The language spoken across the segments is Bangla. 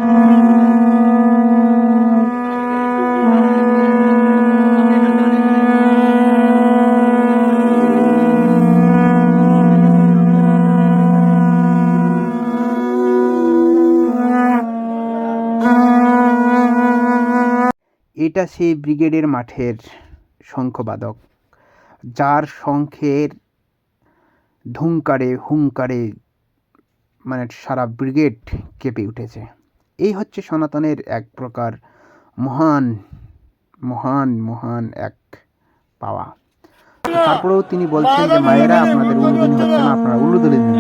এটা সেই ব্রিগেডের মাঠের শঙ্খবাদক, যার শঙ্খের হুঙ্কারে মানে সারা ব্রিগেড কেঁপে উঠেছে। এই হচ্ছে সনাতনের এক প্রকার মহান মহান মহান এক পাওয়া। তারপরেও তিনি বলছেন যে মায়েরা আপনাদের উলুধ্বনি হচ্ছে না, আপনারা উলুধ্বনি দেন।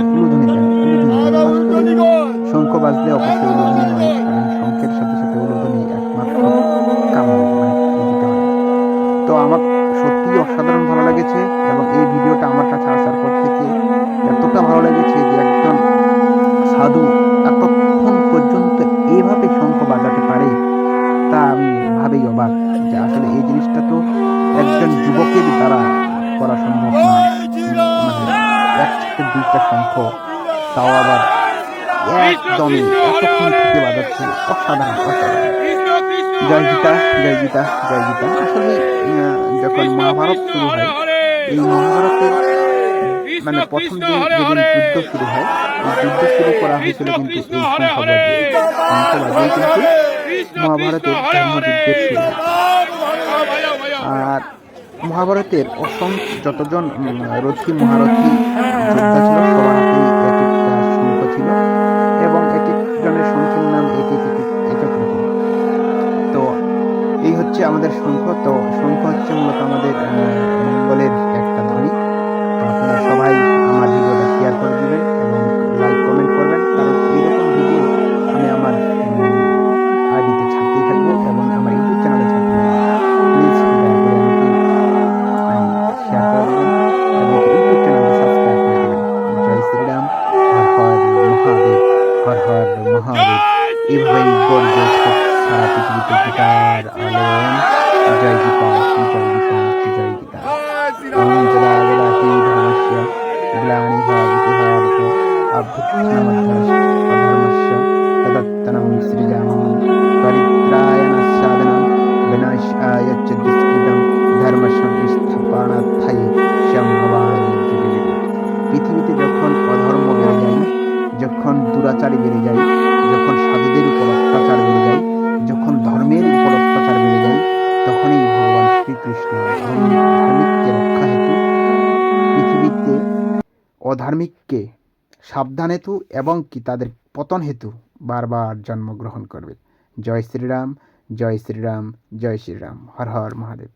শঙ্খ বাজলে অবশ্যই উলুধ্বনি হয়, কারণ শঙ্খের সাথে সাথে উলুধ্বনি একমাত্র কাম্য, দিতে হয়। তো আমার সত্যিই অসাধারণ ভালো লেগেছে, এবং এই ভিডিওটা আমার কাছে আসার পর থেকে এতটা ভালো লেগেছে যে একজন সাধু এতক্ষণ পর্যন্ত এভাবে শঙ্খ বাজাতে পারে, তা আমি ভাবেই অবাক যে আসলে এই জিনিসটা তো একজন যুবকের দ্বারা করা সম্ভব না। এক থেকে দুইটা শঙ্খ, তাও আবার একদমই এতক্ষণ থেকে বাজাচ্ছে, অসাধারণ। জয় গীতা, জয় গীতা, জয় গীতা। আসলে যখন মহাভারত শুরু হয়, এই মহাভারতের প্রথম যেদিন যুদ্ধ শুরু হয়, এই যুদ্ধ শুরু করা হয়েছিল কিন্তু এই শঙ্খ বাজিয়ে কিন্তু মহাভারতের ধর্মযুদ্ধের শুরু। আর মহাভারতের অসংখ্য যতজন রথী মহারথী যোদ্ধা ছিল, সবার হাতেই এক একটা শঙ্খ ছিল, এবং এক একজনের শঙ্খের নাম এক এক রকম। তো এই হচ্ছে আমাদের শঙ্খ। তো শঙ্খ হচ্ছে মূলত আমাদের মঙ্গলের একটা ধ্বনি। তো আপনারা সবাই আমার ভিডিওটা শেয়ার করে দিবেন এবং লাইক কমেন্ট করবেন, কারণ এইরকম ভিডিও আমি আমার আইডিতে ছাড়তেই থাকবো এবং আমার ইউটিউব চ্যানেলে ছাড়তে থাকবো। প্লিজ দয়া করে আমাকে শেয়ার করে দেবেন এবং ইউটিউব চ্যানেলটি সাবস্ক্রাইব করে দেবেন। জয় শ্রীরাম, হর হর মহাদেব, হর হর মহাদেব। এভাবেই গর্জে সারা পৃথিবীতে গীতার আলোড়ন। জয় গীতা, জয় গীতা, জয় গীতা। ধর্মস্য গ্লানিভাবিতভারত অভ্যুত্থানমধর্মস্য তদত্তনং সৃজামः পরিত্রাণায় বিনাশায় চ দুষ্কৃতং ধর্ম সংস্থাপনার্থায় সম্ভবামি যুগে যুগে। পৃথিবীতে যখন অধর্ম বেড়ে যায়, যখন দুরাচারী বেড়ে যায়, যখন সাধুদের উপর অত্যাচার বেড়ে যায়, যখন ধর্মের উপর অত্যাচার বেড়ে যায়, তখনই ভগবান শ্রীকৃষ্ণ ধার্মিককে রক্ষা হেতু পৃথিবীতে অধার্মিককে সাবধান হেতু এবং কি তাদের পতন হেতু বারবার জন্মগ্রহণ করবে। জয় শ্রীরাম, জয় শ্রীরাম, জয় শ্রীরাম। হর হর মহাদেব।